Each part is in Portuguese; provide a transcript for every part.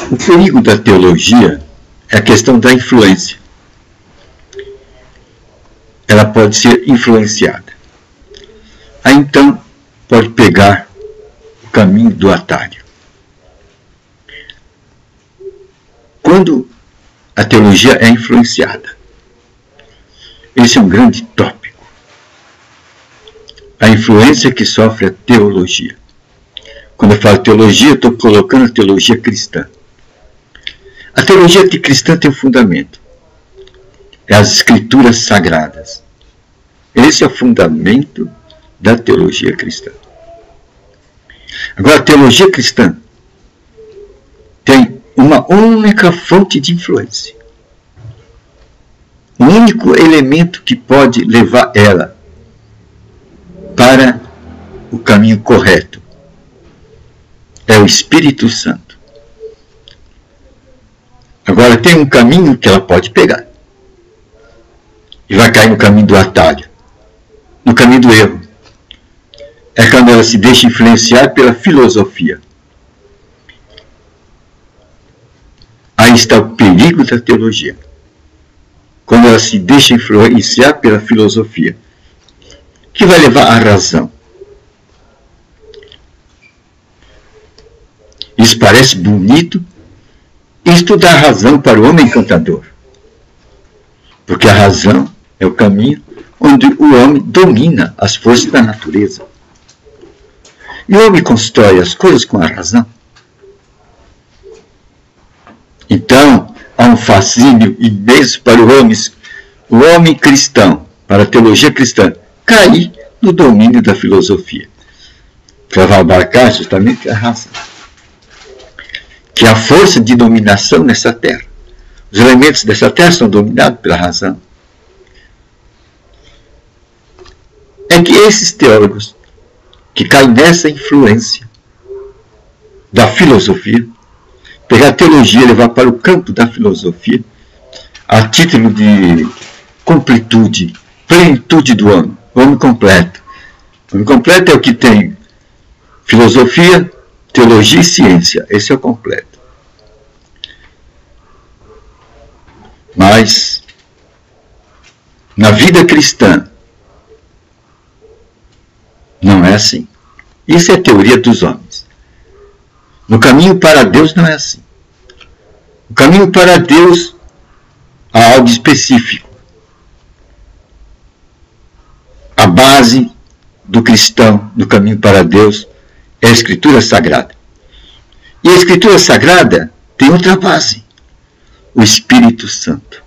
O perigo da teologia é a questão da influência. Ela pode ser influenciada. Aí então pode pegar o caminho do atalho. Quando a teologia é influenciada, esse é um grande tópico. A influência que sofre a teologia. Quando eu falo teologia, eu estou colocando a teologia cristã. A teologia cristã tem um fundamento. É as escrituras sagradas. Esse é o fundamento da teologia cristã. Agora, a teologia cristã tem uma única fonte de influência. O único elemento que pode levar ela para o caminho correto é o Espírito Santo. Agora, tem um caminho que ela pode pegar e vai cair no caminho do atalho, no caminho do erro. É quando ela se deixa influenciar pela filosofia. Aí está o perigo da teologia. Quando ela se deixa influenciar pela filosofia, que vai levar à razão. Isso parece bonito. Isto dá razão para o homem encantador. Porque a razão é o caminho onde o homem domina as forças da natureza. E o homem constrói as coisas com a razão. Então, há um fascínio imenso para o homem cristão, para a teologia cristã, cair no domínio da filosofia. Para vai abarcar justamente a razão. Que é a força de dominação nessa terra. Os elementos dessa terra são dominados pela razão. É que esses teólogos que caem nessa influência da filosofia, pegar a teologia e levar para o campo da filosofia, a título de completude, plenitude do homem, o homem completo. O homem completo é o que tem filosofia, teologia e ciência. Esse é o completo. Mas, na vida cristã, não é assim. Isso é a teoria dos homens. No caminho para Deus não é assim. No caminho para Deus há algo específico. A base do cristão no caminho para Deus é a Escritura Sagrada. E a Escritura Sagrada tem outra base. O Espírito Santo.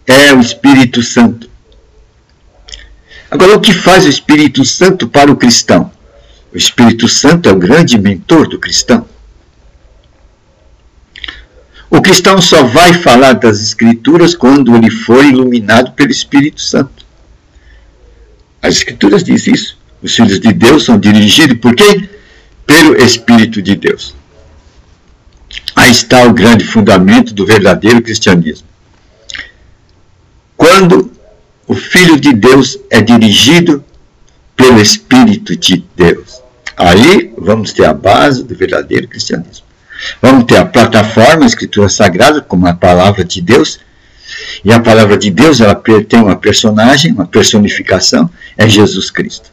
É o Espírito Santo. Agora, o que faz o Espírito Santo para o cristão? O Espírito Santo é o grande mentor do cristão. O cristão só vai falar das Escrituras quando ele for iluminado pelo Espírito Santo. As Escrituras dizem isso. Os filhos de Deus são dirigidos por quê? Pelo Espírito de Deus. Aí está o grande fundamento do verdadeiro cristianismo. Quando o Filho de Deus é dirigido pelo Espírito de Deus, aí vamos ter a base do verdadeiro cristianismo. Vamos ter a plataforma, a Escritura Sagrada, como a palavra de Deus. E a palavra de Deus, ela tem uma personagem, uma personificação, é Jesus Cristo.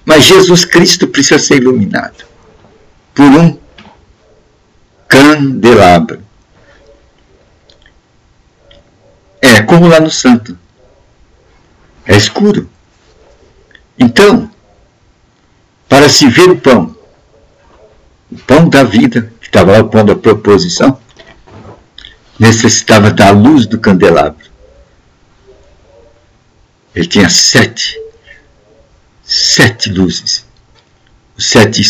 Mas Jesus Cristo precisa ser iluminado por um candelabro. É como lá no santo. É escuro. Então, para se ver o pão da vida, que estava lá o pão da proposição, necessitava da luz do candelabro. Ele tinha sete luzes. Os sete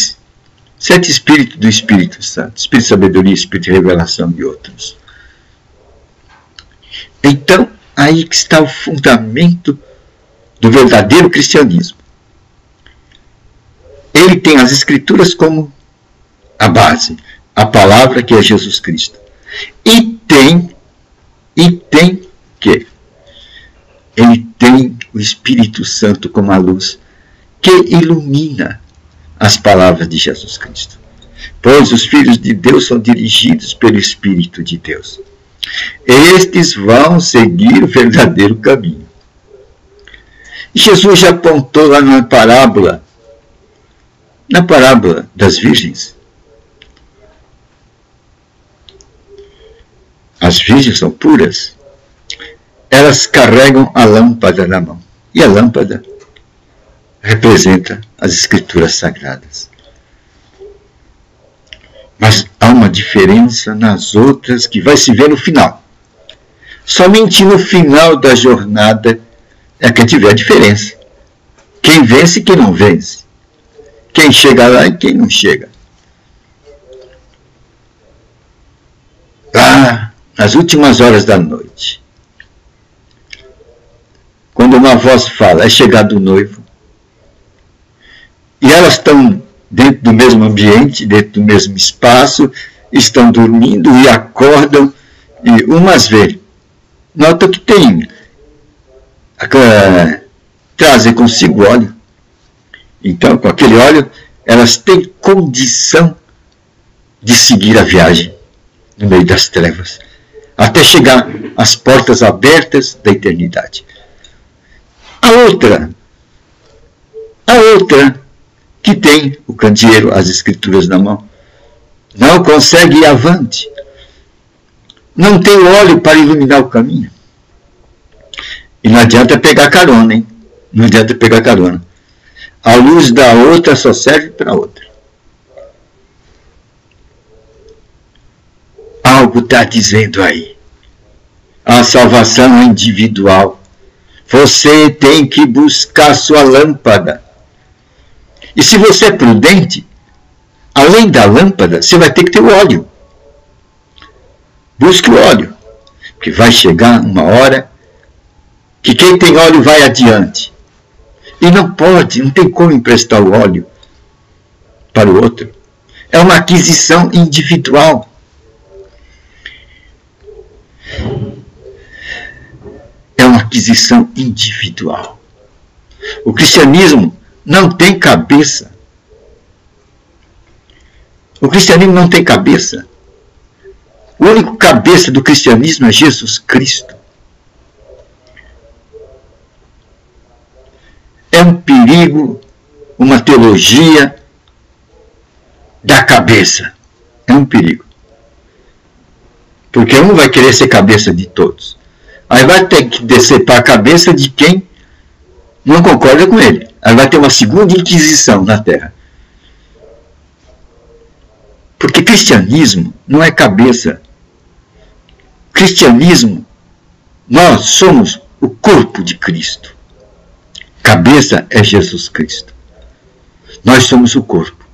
espíritos do Espírito Santo. Espírito de sabedoria, Espírito de revelação e outros. Então, aí que está o fundamento do verdadeiro cristianismo. Ele tem as Escrituras como a base, a palavra que é Jesus Cristo. E tem que ele tem o Espírito Santo como a luz que ilumina as palavras de Jesus Cristo. pois os filhos de Deus são dirigidos pelo Espírito de Deus. Estes vão seguir o verdadeiro caminho. Jesus já apontou lá na parábola das virgens. As virgens são puras. Elas carregam a lâmpada na mão. E a lâmpada representa as Escrituras Sagradas. Mas há uma diferença nas outras que vai se ver no final. Somente no final da jornada é que tiver a diferença. Quem vence e quem não vence. Quem chega lá e quem não chega. Lá, nas últimas horas da noite, quando uma voz fala, é chegado o noivo, e elas estão dentro do mesmo ambiente, dentro do mesmo espaço, estão dormindo e acordam, e umas veem. Nota que trazem consigo óleo. Então, com aquele óleo, elas têm condição de seguir a viagem no meio das trevas, até chegar às portas abertas da eternidade. A outra que tem o candeeiro, as Escrituras na mão, não consegue ir avante. Não tem óleo para iluminar o caminho. E não adianta pegar carona, hein? Não adianta pegar carona. A luz da outra só serve para a outra. Algo está dizendo aí. A salvação é individual. Você tem que buscar sua lâmpada. E se você é prudente, além da lâmpada, você vai ter que ter o óleo. Busque o óleo, porque vai chegar uma hora que quem tem óleo vai adiante. E não tem como emprestar o óleo para o outro. É uma aquisição individual. É uma aquisição individual. O cristianismo não tem cabeça. O cristianismo não tem cabeça. O único cabeça do cristianismo é Jesus Cristo. É um perigo, uma teologia da cabeça. É um perigo. Porque um vai querer ser cabeça de todos. Aí vai ter que descer para a cabeça de quem não concorda com ele. Aí vai ter uma segunda inquisição na Terra. Porque cristianismo não é cabeça. Cristianismo, nós somos o corpo de Cristo. Cabeça é Jesus Cristo. Nós somos o corpo.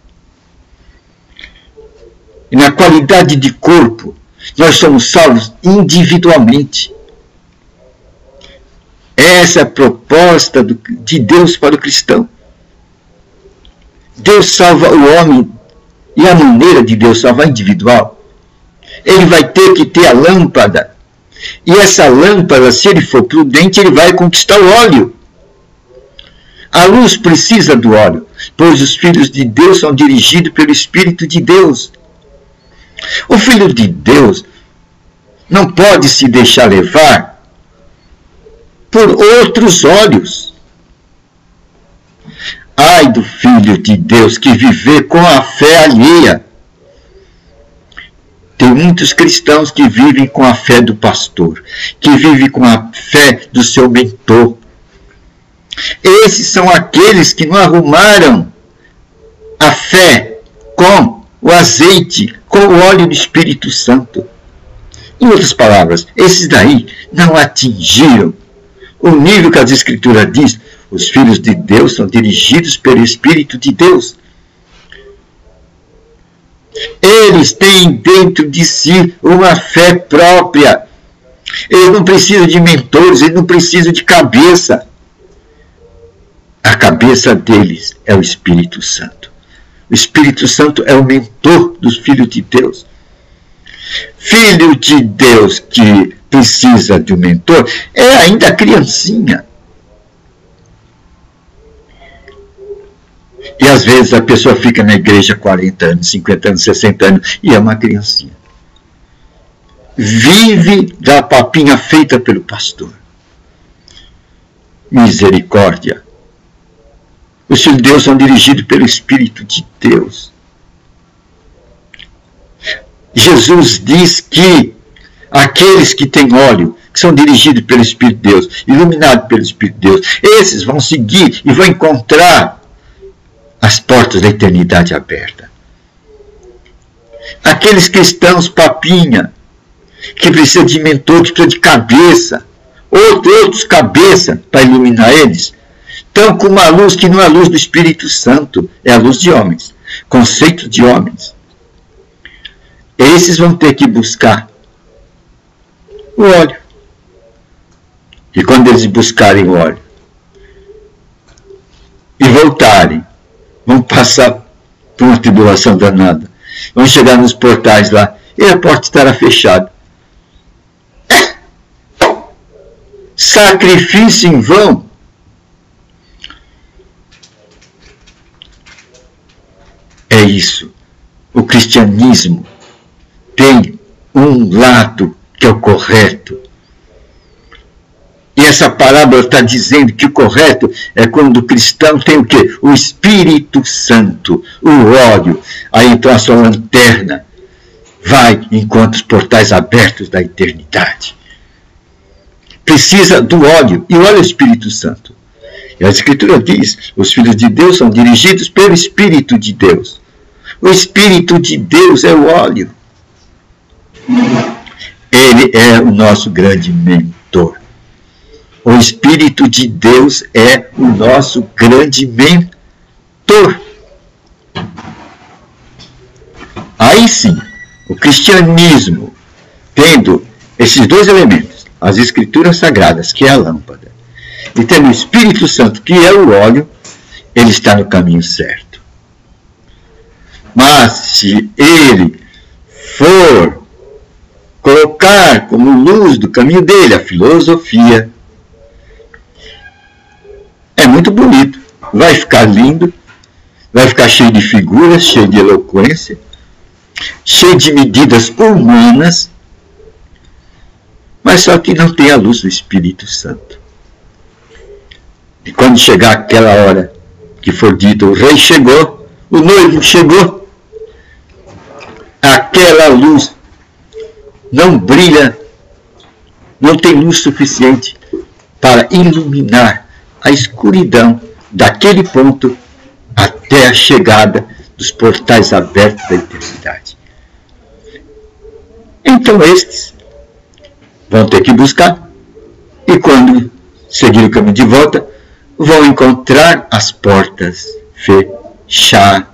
E na qualidade de corpo, nós somos salvos individualmente. Essa é a proposta de Deus para o cristão. Deus salva o homem, e a maneira de Deus salvar é individual. Ele vai ter que ter a lâmpada. E essa lâmpada, se ele for prudente, ele vai conquistar o óleo. A luz precisa do óleo, pois os filhos de Deus são dirigidos pelo Espírito de Deus. O filho de Deus não pode se deixar levar por outros olhos. Ai do filho de Deus que viver com a fé alheia. Tem muitos cristãos que vivem com a fé do pastor, que vivem com a fé do seu mentor. Esses são aqueles que não arrumaram a fé com o azeite, com o óleo do Espírito Santo. Em outras palavras, esses daí não atingiram o nível que as Escrituras diz. Os filhos de Deus são dirigidos pelo Espírito de Deus. Eles têm dentro de si uma fé própria. Eles não precisam de mentores, eles não precisam de cabeça. A cabeça deles é o Espírito Santo. O Espírito Santo é o mentor dos filhos de Deus. Filho de Deus que precisa de um mentor é ainda criancinha. E às vezes a pessoa fica na igreja 40 anos, 50 anos, 60 anos e é uma criancinha. Vive da papinha feita pelo pastor. Misericórdia. Os filhos de Deus são dirigidos pelo Espírito de Deus. Jesus diz que aqueles que têm óleo, que são dirigidos pelo Espírito de Deus, iluminados pelo Espírito de Deus, esses vão seguir e vão encontrar as portas da eternidade aberta. Aqueles cristãos papinha, que precisam de mentor, que precisam de cabeça, outros cabeça para iluminar eles, estão com uma luz que não é a luz do Espírito Santo, é a luz de homens, conceito de homens. Esses vão ter que buscar o óleo. E quando eles buscarem o óleo e voltarem, vão passar por uma tribulação danada. Vão chegar nos portais lá e a porta estará fechada. Sacrifício em vão. É isso. O cristianismo tem um lado que é o correto. E essa parábola está dizendo que o correto é quando o cristão tem o quê? O Espírito Santo, o óleo. Aí então a sua lanterna vai e encontra os portais abertos da eternidade. Precisa do óleo, e o óleo é o Espírito Santo. E a Escritura diz, os filhos de Deus são dirigidos pelo Espírito de Deus. O Espírito de Deus é o óleo. Ele é o nosso grande mentor. O Espírito de Deus é o nosso grande mentor. Aí sim, o cristianismo, tendo esses dois elementos, as Escrituras Sagradas, que é a lâmpada, e tendo o Espírito Santo, que é o óleo, ele está no caminho certo. Mas se ele for colocar como luz do caminho dele a filosofia, é muito bonito, vai ficar lindo, vai ficar cheio de figuras, cheio de eloquência, cheio de medidas humanas, mas só que não tem a luz do Espírito Santo. E quando chegar aquela hora que for dito, o rei chegou, o noivo chegou, aquela luz não brilha, não tem luz suficiente para iluminar a escuridão daquele ponto até a chegada dos portais abertos da eternidade. Então estes vão ter que buscar, e quando seguir o caminho de volta, vão encontrar as portas fechadas.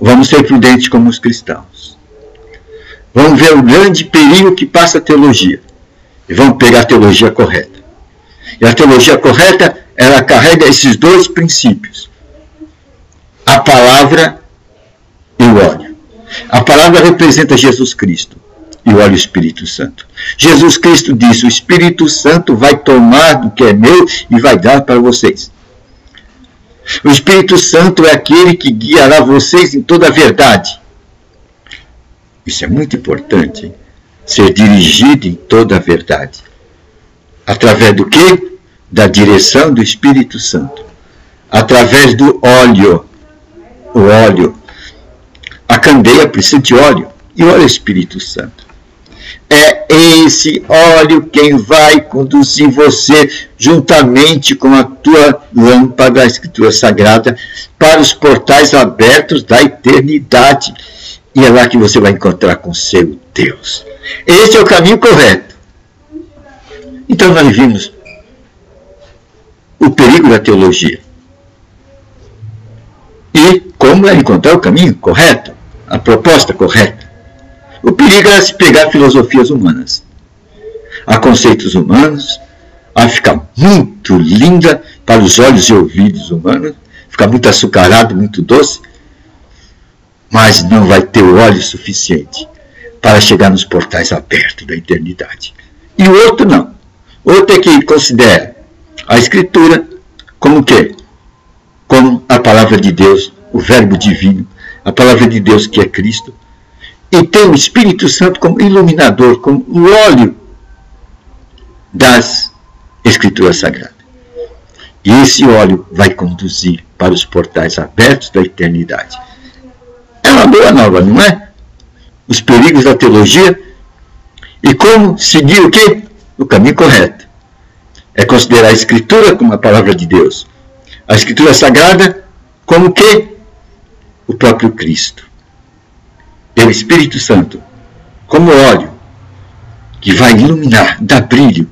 Vamos ser prudentes como os cristãos. Vamos ver o grande perigo que passa a teologia. E vamos pegar a teologia correta. E a teologia correta, ela carrega esses dois princípios. A palavra e o óleo. A palavra representa Jesus Cristo e o óleo Espírito Santo. Jesus Cristo disse, o Espírito Santo vai tomar do que é meu e vai dar para vocês. O Espírito Santo é aquele que guiará vocês em toda a verdade. Isso é muito importante, hein? Ser dirigido em toda a verdade. Através do quê? Da direção do Espírito Santo. Através do óleo. O óleo. A candeia precisa de óleo. E o óleo é o Espírito Santo. É esse óleo quem vai conduzir você, juntamente com a tua lâmpada, a Escritura Sagrada, para os portais abertos da eternidade. E é lá que você vai encontrar com seu Deus. Esse é o caminho correto. Então nós vimos o perigo da teologia. E como é encontrar o caminho correto, a proposta correta. O perigo é se pegar a filosofias humanas, a conceitos humanos, a ficar muito linda para os olhos e ouvidos humanos, ficar muito açucarado, muito doce, mas não vai ter o óleo suficiente para chegar nos portais abertos da eternidade. E o outro não. O outro é que considera a Escritura como o quê? Como a palavra de Deus, o verbo divino, a palavra de Deus que é Cristo, e tem o Espírito Santo como iluminador, como o óleo das Escrituras Sagradas. E esse óleo vai conduzir para os portais abertos da eternidade. É uma boa nova, não é? Os perigos da teologia e como seguir o quê? O caminho correto. É considerar a Escritura como a palavra de Deus. A Escritura Sagrada como o quê? O próprio Cristo. E o Espírito Santo como óleo que vai iluminar, dar brilho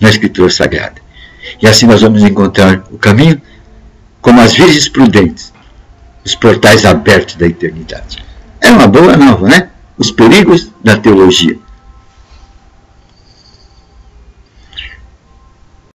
na Escritura Sagrada. E assim nós vamos encontrar o caminho como as virgens prudentes, os portais abertos da eternidade. É uma boa nova, né? Os perigos da teologia.